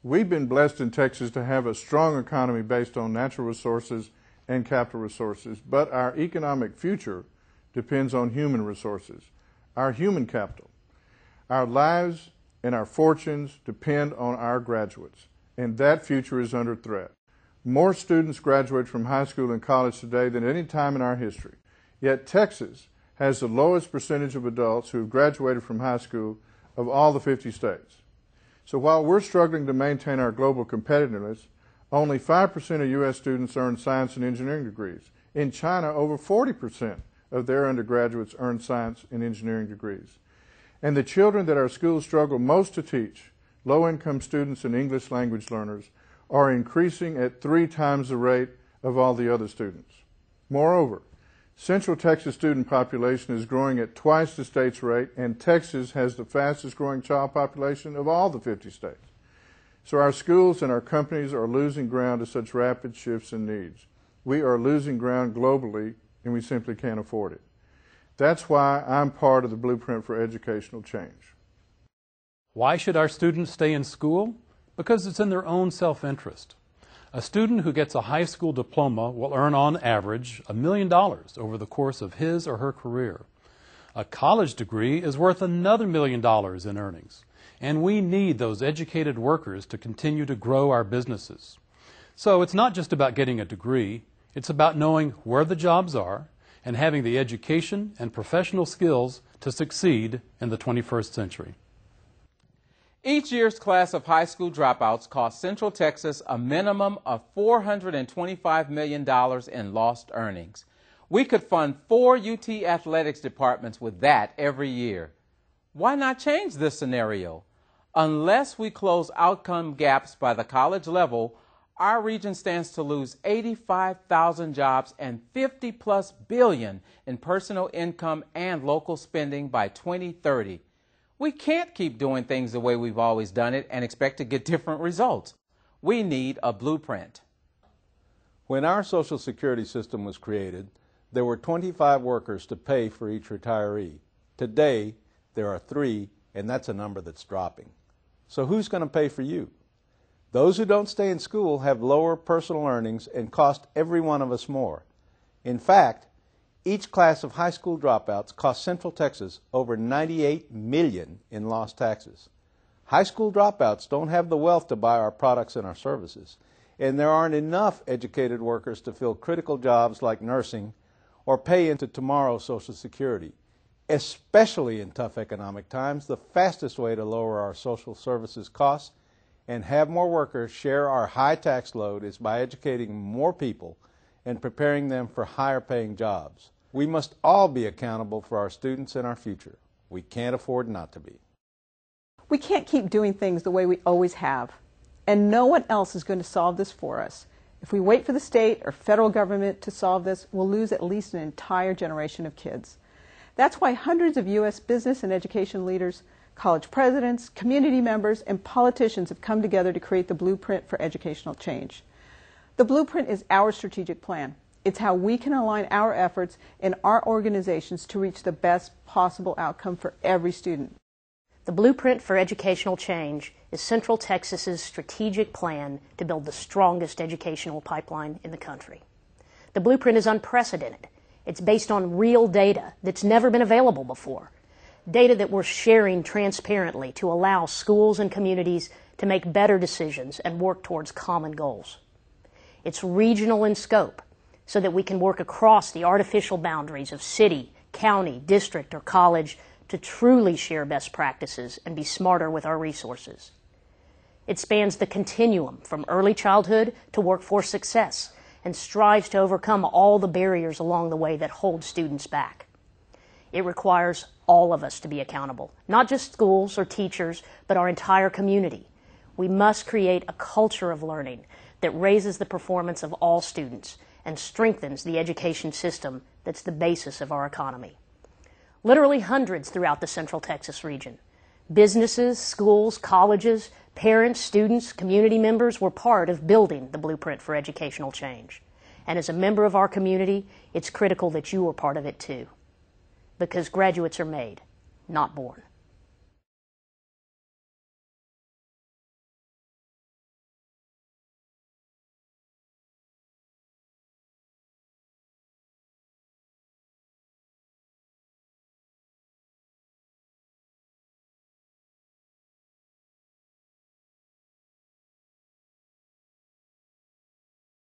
We've been blessed in Texas to have a strong economy based on natural resources and capital resources, but our economic future depends on human resources, our human capital. Our lives and our fortunes depend on our graduates, and that future is under threat. More students graduate from high school and college today than any time in our history. Yet Texas has the lowest percentage of adults who have graduated from high school of all the 50 states. So while we're struggling to maintain our global competitiveness, only 5% of U.S. students earn science and engineering degrees. In China, over 40% of their undergraduates earn science and engineering degrees. And the children that our schools struggle most to teach, low-income students and English language learners, are increasing at 3 times the rate of all the other students. Moreover, Central Texas student population is growing at twice the state's rate, and Texas has the fastest growing child population of all the 50 states. So our schools and our companies are losing ground to such rapid shifts in needs. We are losing ground globally, and we simply can't afford it. That's why I'm part of the Blueprint for Educational Change. Why should our students stay in school? Because it's in their own self-interest. A student who gets a high school diploma will earn on average $1 million over the course of his or her career. A college degree is worth another $1 million in earnings. And we need those educated workers to continue to grow our businesses. So it's not just about getting a degree, it's about knowing where the jobs are and having the education and professional skills to succeed in the 21st century. Each year's class of high school dropouts cost Central Texas a minimum of $425 million in lost earnings. We could fund 4 UT athletics departments with that every year. Why not change this scenario? Unless we close outcome gaps by the college level, our region stands to lose 85,000 jobs and $50+ billion in personal income and local spending by 2030. We can't keep doing things the way we've always done it and expect to get different results. We need a blueprint. When our Social Security system was created, there were 25 workers to pay for each retiree. Today, there are 3, and that's a number that's dropping. So who's going to pay for you? Those who don't stay in school have lower personal earnings and cost every one of us more. In fact, each class of high school dropouts cost Central Texas over $98 million in lost taxes. High school dropouts don't have the wealth to buy our products and our services, and there aren't enough educated workers to fill critical jobs like nursing or pay into tomorrow's Social Security. Especially in tough economic times, the fastest way to lower our social services costs and have more workers share our high tax load is by educating more people and preparing them for higher paying jobs. We must all be accountable for our students and our future. We can't afford not to be. We can't keep doing things the way we always have, and no one else is going to solve this for us. If we wait for the state or federal government to solve this, we'll lose at least an entire generation of kids. That's why hundreds of U.S. business and education leaders, college presidents, community members, and politicians have come together to create the Blueprint for Educational Change. The Blueprint is our strategic plan. It's how we can align our efforts in our organizations to reach the best possible outcome for every student. The Blueprint for Educational Change is Central Texas's strategic plan to build the strongest educational pipeline in the country. The Blueprint is unprecedented. It's based on real data that's never been available before. Data that we're sharing transparently to allow schools and communities to make better decisions and work towards common goals. It's regional in scope, so that we can work across the artificial boundaries of city, county, district, or college to truly share best practices and be smarter with our resources. It spans the continuum from early childhood to workforce success and strives to overcome all the barriers along the way that hold students back. It requires all of us to be accountable, not just schools or teachers, but our entire community. We must create a culture of learning that raises the performance of all students and strengthens the education system that's the basis of our economy. Literally hundreds throughout the Central Texas region. Businesses, schools, colleges, parents, students, community members were part of building the Blueprint for Educational Change. And as a member of our community, it's critical that you are part of it too. Because graduates are made, not born.